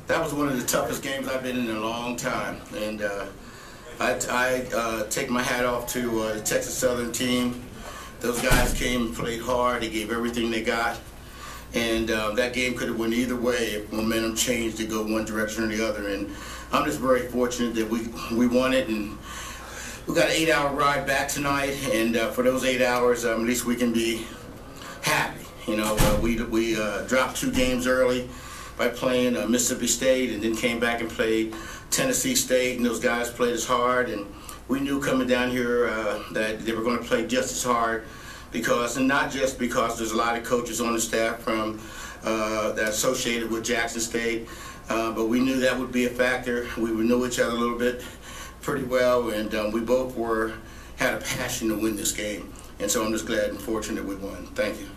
That was one of the toughest games I've been in a long time, and I take my hat off to the Texas Southern team. Those guys came and played hard. They gave everything they got, and that game could have went either way if momentum changed to go one direction or the other. And I'm just very fortunate that we won it, and we got an 8-hour ride back tonight. And for those 8 hours, at least we can be happy. You know, we dropped 2 games early by playing Mississippi State, and then came back and played Tennessee State, and those guys played us hard, and we knew coming down here that they were going to play just as hard, and not just because there's a lot of coaches on the staff from that associated with Jackson State, but we knew that would be a factor. We knew each other a little bit pretty well, and we both had a passion to win this game, and so I'm just glad and fortunate we won. Thank you.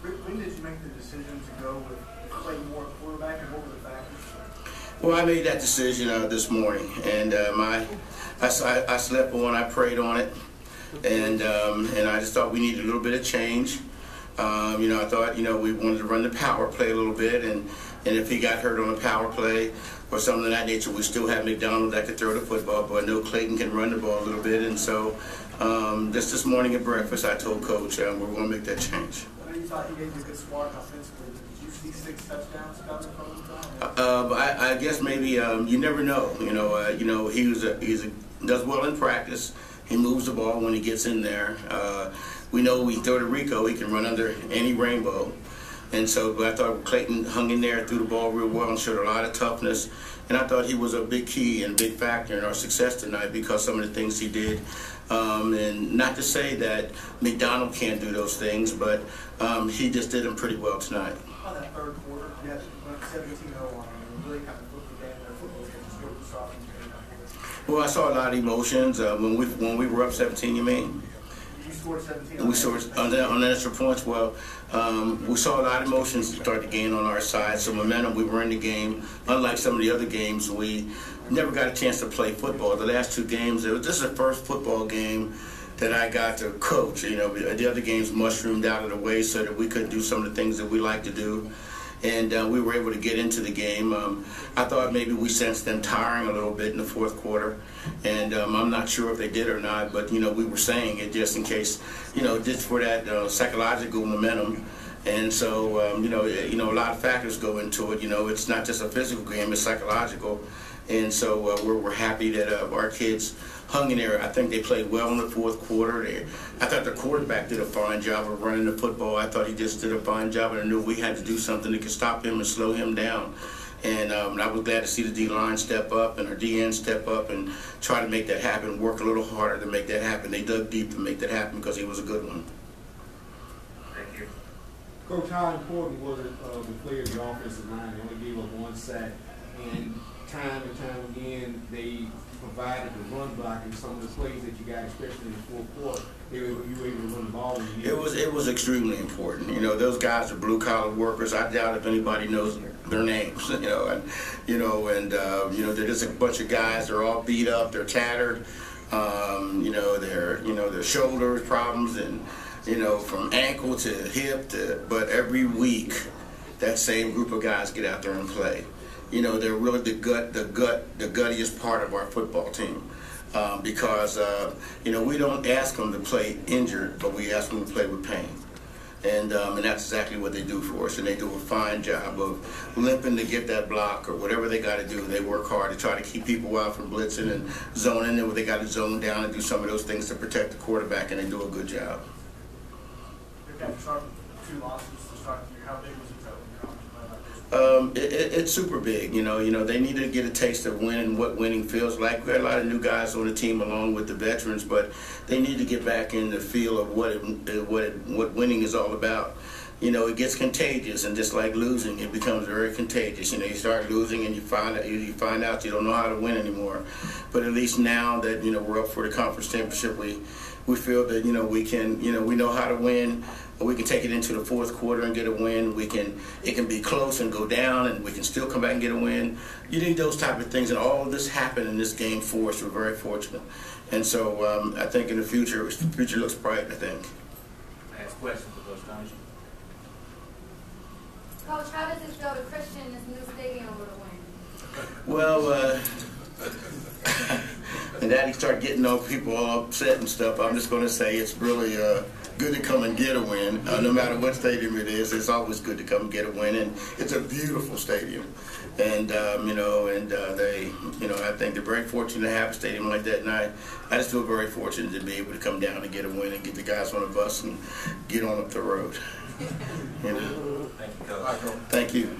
When did you make the decision to go with play more quarterback, and what were the factors? Well, I made that decision this morning, and I slept on, I prayed on it, and I just thought we needed a little bit of change. You know, I thought, you know, we wanted to run the power play a little bit, and if he got hurt on the power play or something of that nature, we still have McDonald that could throw the football, but I know Clayton can run the ball a little bit, and so just this morning at breakfast, I told Coach we're going to make that change. I know you thought he gave you a good spark offensively. Did you see 6 touchdowns coming from him? I guess maybe you never know. You know, he does well in practice. He moves the ball when he gets in there. We know we throw to Rico, he can run under any rainbow. And so I thought Clayton hung in there, threw the ball real well, and showed a lot of toughness. And I thought he was a big key and a big factor in our success tonight because some of the things he did. And not to say that McDonald can't do those things, but he just did them pretty well tonight. On that third quarter, you had 17-0 on and really kind of flipped the game there. Football was just go to the soft. Well, I saw a lot of emotions when we were up 17. You mean? You scored 17. We scored on extra points. Well, we saw a lot of emotions start to gain on our side. So momentum. We were in the game. Unlike some of the other games, we never got a chance to play football. The last 2 games, this is the first football game that I got to coach. You know, the other games mushroomed out of the way so that we could do some of the things that we like to do. And we were able to get into the game. I thought maybe we sensed them tiring a little bit in the 4th quarter, and I'm not sure if they did or not, but, you know, we were saying it just in case, you know, just for that psychological momentum. And so, you know, a lot of factors go into it. You know, it's not just a physical game, it's psychological. And so we're happy that our kids hung in there. I think they played well in the 4th quarter. I thought the quarterback did a fine job of running the football. I thought he just did a fine job, and I knew we had to do something that could stop him and slow him down. And I was glad to see the D-line step up and our D-end step up and try to make that happen, work a little harder to make that happen. They dug deep to make that happen because he was a good one. Thank you. Coach, how important was it to play the offensive line? They only gave up 1 sack, and time again, they provided the run block in some of the plays that you got, especially in the 4th quarter. You were able to run the ball. It was extremely important. You know, those guys are blue-collar workers. I doubt if anybody knows their names. You know, they're just a bunch of guys. They're all beat up. They're tattered. You know, their shoulder problems, and you know, from ankle to hip but every week, that same group of guys get out there and play. You know, they're really the guttiest part of our football team because, you know, we don't ask them to play injured, but we ask them to play with pain. And that's exactly what they do for us, and they do a fine job of limping to get that block or whatever they got to do. They work hard to try to keep people out from blitzing and zoning, and they got to zone down and do some of those things to protect the quarterback, and they do a good job. They've got 2 losses to start the year. How big was it? It's super big, you know. They need to get a taste of winning, what winning feels like. We had a lot of new guys on the team along with the veterans, but they need to get back in the feel of what winning is all about. You know, it gets contagious, and just like losing, it becomes very contagious. You know, you start losing and you find out you don't know how to win anymore. But at least now that, you know, we're up for the conference championship, we feel that, you know, we know how to win. We can take it into the 4th quarter and get a win. It can be close and go down, and we can still come back and get a win. You need those type of things, and all of this happened in this game for us. We're very fortunate, and so I think in the future looks bright. I think. Ask questions for Coach Comegy. Coach, how does it feel to Christian Well, and that he started getting people all upset and stuff. I'm just going to say it's really good to come and get a win. No matter what stadium it is, it's always good to come and get a win, and it's a beautiful stadium. And I think they're very fortunate to have a stadium like that. And I just feel very fortunate to be able to come down and get a win and get the guys on the bus and get on up the road. You know? Thank you, Coach. Thank you.